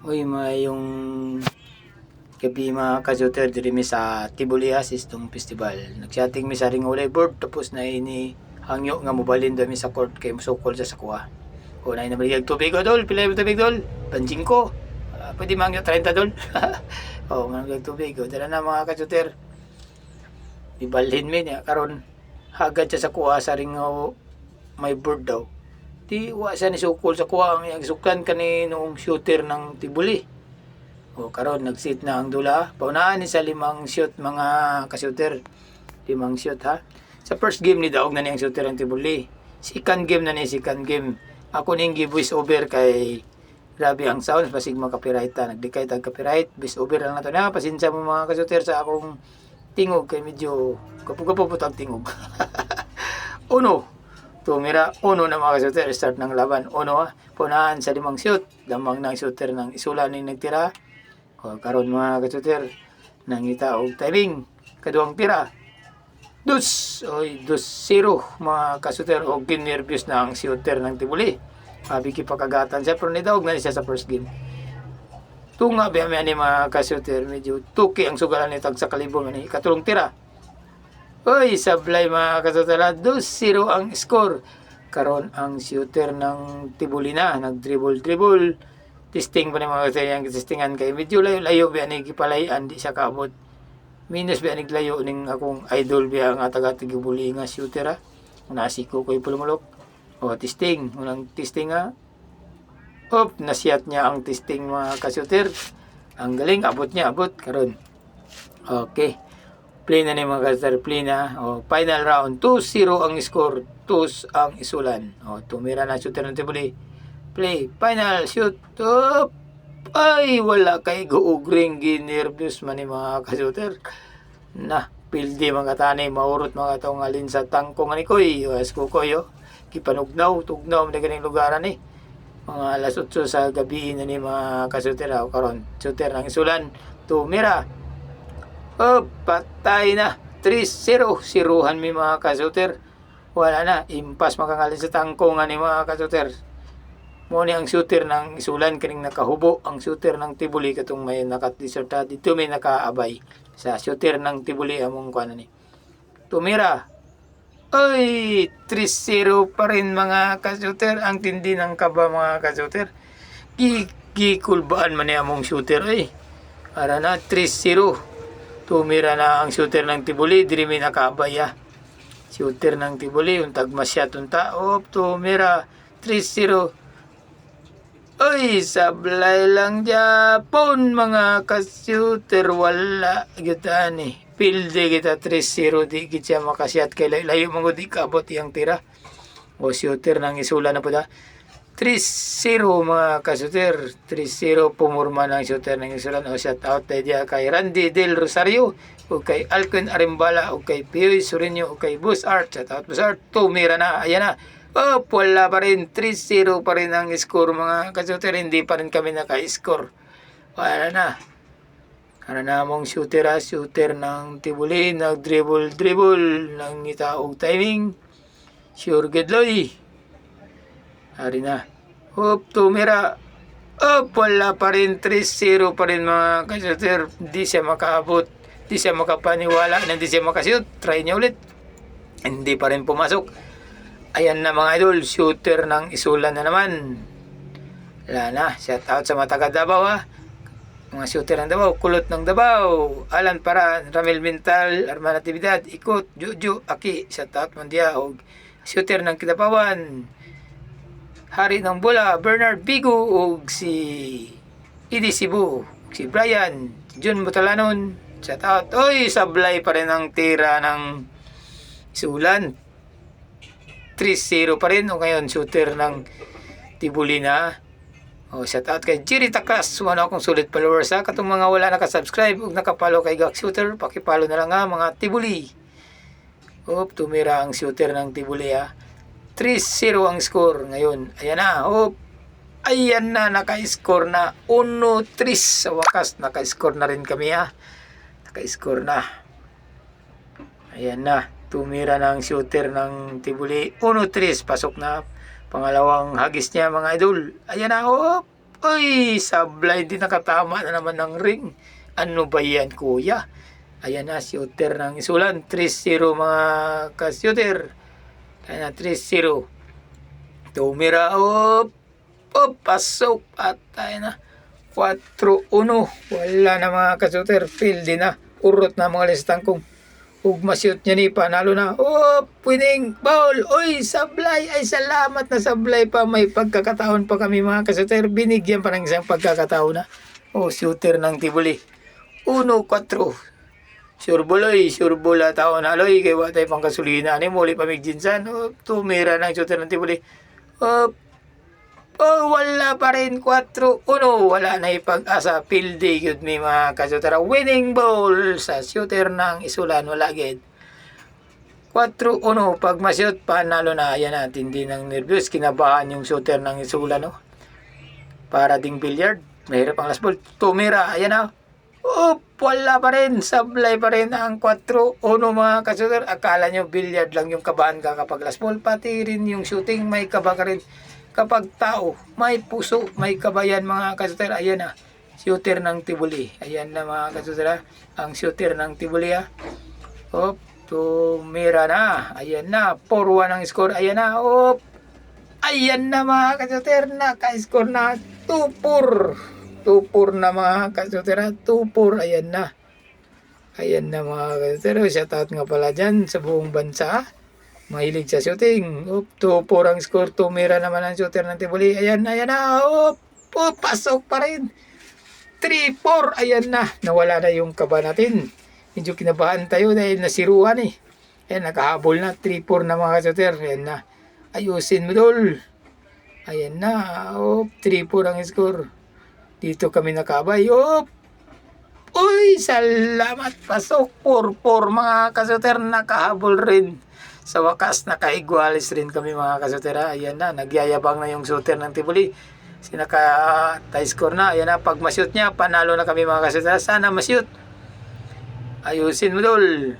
Uy, yung gabi mga ka-shooter diri mi sa Tibulias istong festival. Nagchatting mi sa ring ulay board tapos na ini hangyo nga mobalin dami sa court kay musukol sa sakuha. O na nabaligag tubig o dol, pila yung tubig dol? Panjing ko. Pwede mangyo 30 dol. O managag tubig o dala na mga ka-shooter. Ibalhin mi niya karon hagad siya sa kuha sa ring may board daw. Di wa siya ni sukol sa kuha ang suklan kani noong shooter ng Tibuli. O karon nagsit na ang dula. Paunaan ni sa 5 shoot mga ka-shooter. 5 shoot ha. Sa first game ni daog na ni ang shooter ng Tibuli. Second game na ni second game. Ako ning gi voice over kay grabe ang sound pasig mga copyright ta. Nagdikay tag copyright. Voice over lang nato na. Pasensya mo mga ka-shooter sa akong tingog kay medyo kapo-kapo putang tingog. Uno. Tumira, uno na mga ka-shooter. Start ng laban. Uno ha. Punahan sa 5 shoot. Damang ng shooter ng isula ni nagtira. O karon mga ka-shooter. Nangita og timing. Kaduang tira. Oy, 2-0 mga ka-shooter. O ginervyos na ang shooter ng Tibuli. Mabiki pakagatan siya. Pero nidaog na siya sa first game. Tunga ba ni mga ka-shooter. Medyo tuki ang sugalan ni tag sa kalibo. Katulong tira. Oy, sablay mga ka-shooter. 2-0 ang score. Karon ang shooter ng Tibuli na. Nag-dribble. Testing pa ni mga kasi yung testingan kay medyo layo-layo ba ni gipalayan di siya kaabot. Minus ba ni layo ning akong idol ba nga taga Tibuli nga shooter ha. Nasiko ko pulumulok. O testing, unang testing ha. Nasiyat niya ang testing mga ka-shooter. Ang galing abot niya, abot karon. Okay. Play na ni mga ka-shooter, play na. O final round 2-0 ang score, 2 ang isulan. O tumira na shooter ng Tibuli. Play, final, shoot, up! Ay, wala kay guugring ginervyos man ni mga ka-shooter. Na, pildi mga tanay, maurot mga taong alin sa tangko nga ni Koy. As ko Koy, kipanugnaw, tugnaw, na ganing lugaran eh. Mga alas 8 sa gabi na ni mga ka-shooter. Karon, shooter ng isulan, tumira. Patay na, 3-0, siruhan mi mga ka-shooter. Wala na, impas makangalin sa tangko nga ni mga ka-shooter. Mo ni ang shooter ng isulan kaning nakahubo ang shooter ng Tibuli katong may nakadeserta dito may nakaabay sa shooter ng Tibuli among kuan ni tumira. Oy, 3-0 pa rin mga ka-shooter. Ang tindi ng kaba mga ka-shooter. Gikulbaan man ni among shooter ay. Ara na 3-0. Tumira na ang shooter ng Tibuli diri may nakaabay ha. Shooter ng Tibuli untag masyat unta tumira 3-0. Oy, sablay lang Japon mga ka-shooter. Wala kita ni. Pilde kita 3-0 di kita makasiyat kay layo mga di kabot yang tira. O shooter ng isula na po da. 3-0 mga ka-shooter. 3-0 pumurma ng shooter ng isulan. O shout out tayo diya kay Randy Del Rosario. O kay Alcon Arimbala. O kay Pioy Surinyo. O kay Bus Art. Shout out Bus Art. Tumira na. Ayan na. Wala pa rin. 3-0 pa rin ang score mga ka-shooter. Hindi pa rin kami naka-score. Wala na. Ano na mong shooter shooter ng Tibuli. Nag-dribble. Nang itaog timing. Sure gedloy. Hari na. Tumira. Wala pa rin. 3-0 pa rin mga ka-shooter. Hindi siya makaabot. Hindi siya makapaniwala. Hindi siya makashoot. Try niya ulit. Hindi pa rin pumasok. Ayan na mga idol, shooter ng isulan na naman. Wala na, shout out sa mga taga Davao ha. Mga shooter ng Davao, kulot ng Davao. Alan para, Ramil Mental, Arman Natividad, Ikot, Juju, Aki, shout out man diya. O shooter ng Kidapawan, Hari ng Bola, Bernard Bigo, o si Idi Cebu, si Brian, Jun Butalanon, shout out. Oy, sablay pa rin ang tira ng isulan. 3-0 pa rin. O ngayon, shooter ng Tibuli na. O, shout out kay Jerry Takas. Wala akong sulit followers ha. Katong mga wala nakasubscribe o nakapalo kay Gak Shooter, pakipalo na lang ha, mga Tibuli. Tumira ang shooter ng Tibuli ha. 3-0 ang score ngayon. Ayan na. Ayan na, naka-score na. 1-3 sa wakas. Naka-score na rin kami ha. Naka-score na. Ayan na. Tumira ng shooter ng Tibuli. 1-3. Pasok na. Pangalawang hagis niya mga idol. Ayan na. Uy, sablay, hindi nakatama na naman ng ring. Ano ba yan, kuya? Ayan na, shooter ng isulan. 3-0 mga ka-shooter. Ayan na, 3-0. Tumira, pasok. At ayan na, 4-1. Wala na mga ka-shooter. Field din na. Urot na mga listang kong. Ug ma-shoot niya ni panalo na. Winning ball. Uy, sablay. Ay, salamat na sablay pa. May pagkakataon pa kami mga ka-shooter. Binigyan pa ng isang pagkakataon na. Shooter ng Tibuli. 1-4. Surbuloy, surbula tao na aloy. Kaya watay pang kasulina ni muli pamigjinsan. Tumira ng shooter ng Tibuli. Wala pa rin 4-1. Wala na ipag-asa. Pildi yun may mga ka-shooter. Winning ball sa shooter ng isulan. Wala gid. 4-1. Pag ma-shoot, panalo na. Ayan na, tindi ng nervyos. Kinabahan yung shooter ng isulan. No? Para ding billiard. Mahirap ang last ball. Tumira. Ayan na. Wala pa rin. Sablay pa rin ang 4-1 mga ka-shooter. Akala nyo billiard lang yung kabahan ka kapag last ball. Pati rin yung shooting may kaba ka rin. Kapag tao, may puso, may kabayan mga ka-shooter. Ayan na, shooter ng Tibuli. Ayan na mga ka-shooter. Ang shooter ng Tibuli. Tumira na. Ayan na, 4-1 ang score. Ayan na, ayan na mga ka-shooter. Naka-score na 2-4. 2-4 na mga ka-shooter. 2-4, ayan na. Ayan na mga ka-shooter. Shoutout nga pala dyan sa buong bansa. Mahilig sa shooting. 2-4 ang score. Tumira naman ang shooter ng Tibuli. Ayan na. Pasok pa rin. 3-4. Ayan na. Nawala na yung kaba natin. Medyo kinabahan tayo dahil nasiruan eh. Ayan, nakahabol na. 3-4 na mga shooter. Ayan na. Ayusin mo dol. Ayan na. 3-4 ang score. Dito kami nakabay. Uy, salamat. Pasok. 4-4 mga ka-shooter. Nakahabol rin. Sa wakas, nakaigwalis rin kami mga ka-shooter. Ayan na, nagyayabang na yung shooter ng Tibuli. Tie score na. Ayan na, pag ma-shoot niya, panalo na kami mga ka-shooter. Sana ma-shoot. Ayusin mo dol.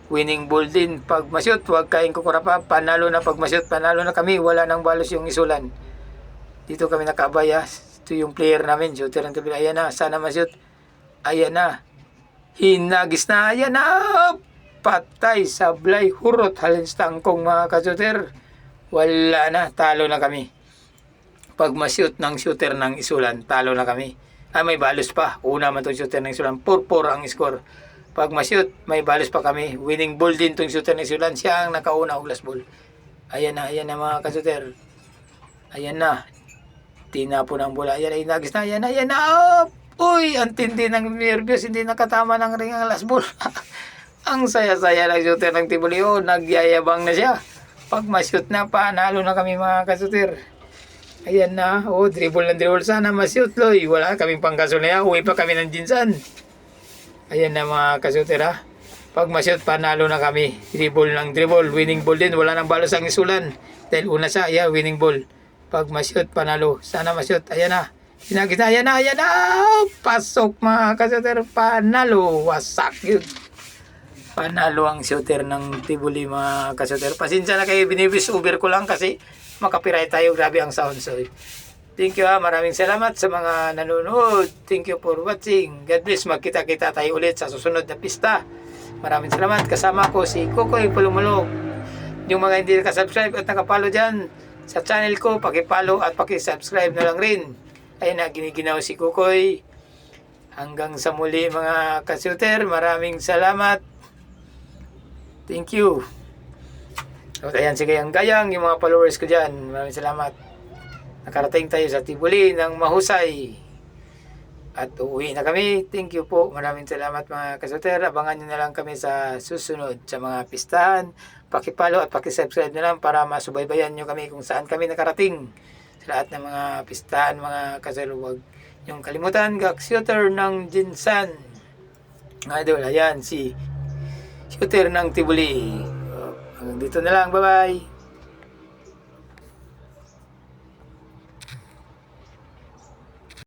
Winning ball din. Pag ma-shoot, huwag kayong kukura pa. Panalo na pag ma-shoot. Panalo na kami. Wala nang balos yung isulan. Dito kami nakabay. Ito yung player namin, shooter ng Tibuli. Ayan na, sana ma-shoot. Ayan na. Hinagis na. Ayan na. Patay, sablay, hurot, halins tangkong mga ka-shooter. Wala na, talo na kami. Pag ma-shoot ng shooter ng isulan, talo na kami. May balos pa. Una man itong shooter ng isulan. 4-4 ang score. Pag ma-shoot, may balos pa kami. Winning ball din itong shooter ng isulan. Siya ang nakauna og last ball. Ayan na mga ka-shooter. Ayan na. Tinapon ang bola. Ayan na, inagis na. Ayan na. Uy, ang tindi ng nervyos. Hindi nakatama ng ring ang last ball. Ang saya-saya ng shooter ng Tibuli. Nagyayabang na siya. Pag ma-shoot na, panalo na kami mga ka-shooter. Ayan na. Dribble ng dribble. Sana ma-shoot, loy. Wala kaming pangkaso na yan. Uwi pa kami ng jinsan. Ayan na mga ka-shooter ha. Pag ma-shoot, panalo na kami. Dribble ng dribble. Winning ball din. Wala nang balos ang isulan. Dahil una siya, winning ball. Pag ma-shoot, panalo. Sana ma-shoot. Ayan na. Sinagis na. Ayan na. Pasok mga ka-shooter. Panalo. Wasak yun. Panalo ang shooter ng Tibuli mga ka-shooter. Pasensya na kayo, binibis over ko lang kasi makapiray tayo. Grabe ang sound. So, thank you maraming salamat sa mga nanonood. Thank you for watching. God bless. Magkita-kita tayo ulit sa susunod na pista. Maraming salamat. Kasama ko si Kukoy Pulumulog. Yung mga hindi nakasubscribe at nakapalo dyan sa channel ko, pakipalo at pakisubscribe na lang rin. Ayun na, giniginaw si Kukoy. Hanggang sa muli mga ka-shooter. Maraming salamat. Thank you. Ayan, sige, ang gayang yung mga followers ko dyan. Maraming salamat. Nakarating tayo sa Tibuli ng mahusay. At uuwi na kami. Thank you po. Maraming salamat mga ka-shooter. Abangan nyo na lang kami sa susunod sa mga pistahan. Pakipalo at pakisubscribe na lang para masubaybayan nyo kami kung saan kami nakarating. Sa lahat ng mga pistahan, mga ka-shooter. Huwag yung kalimutan, ka-shooter ng Jinsan. Idol, ayan si shooter ng Tibuli. Hanggang dito na lang. Bye-bye.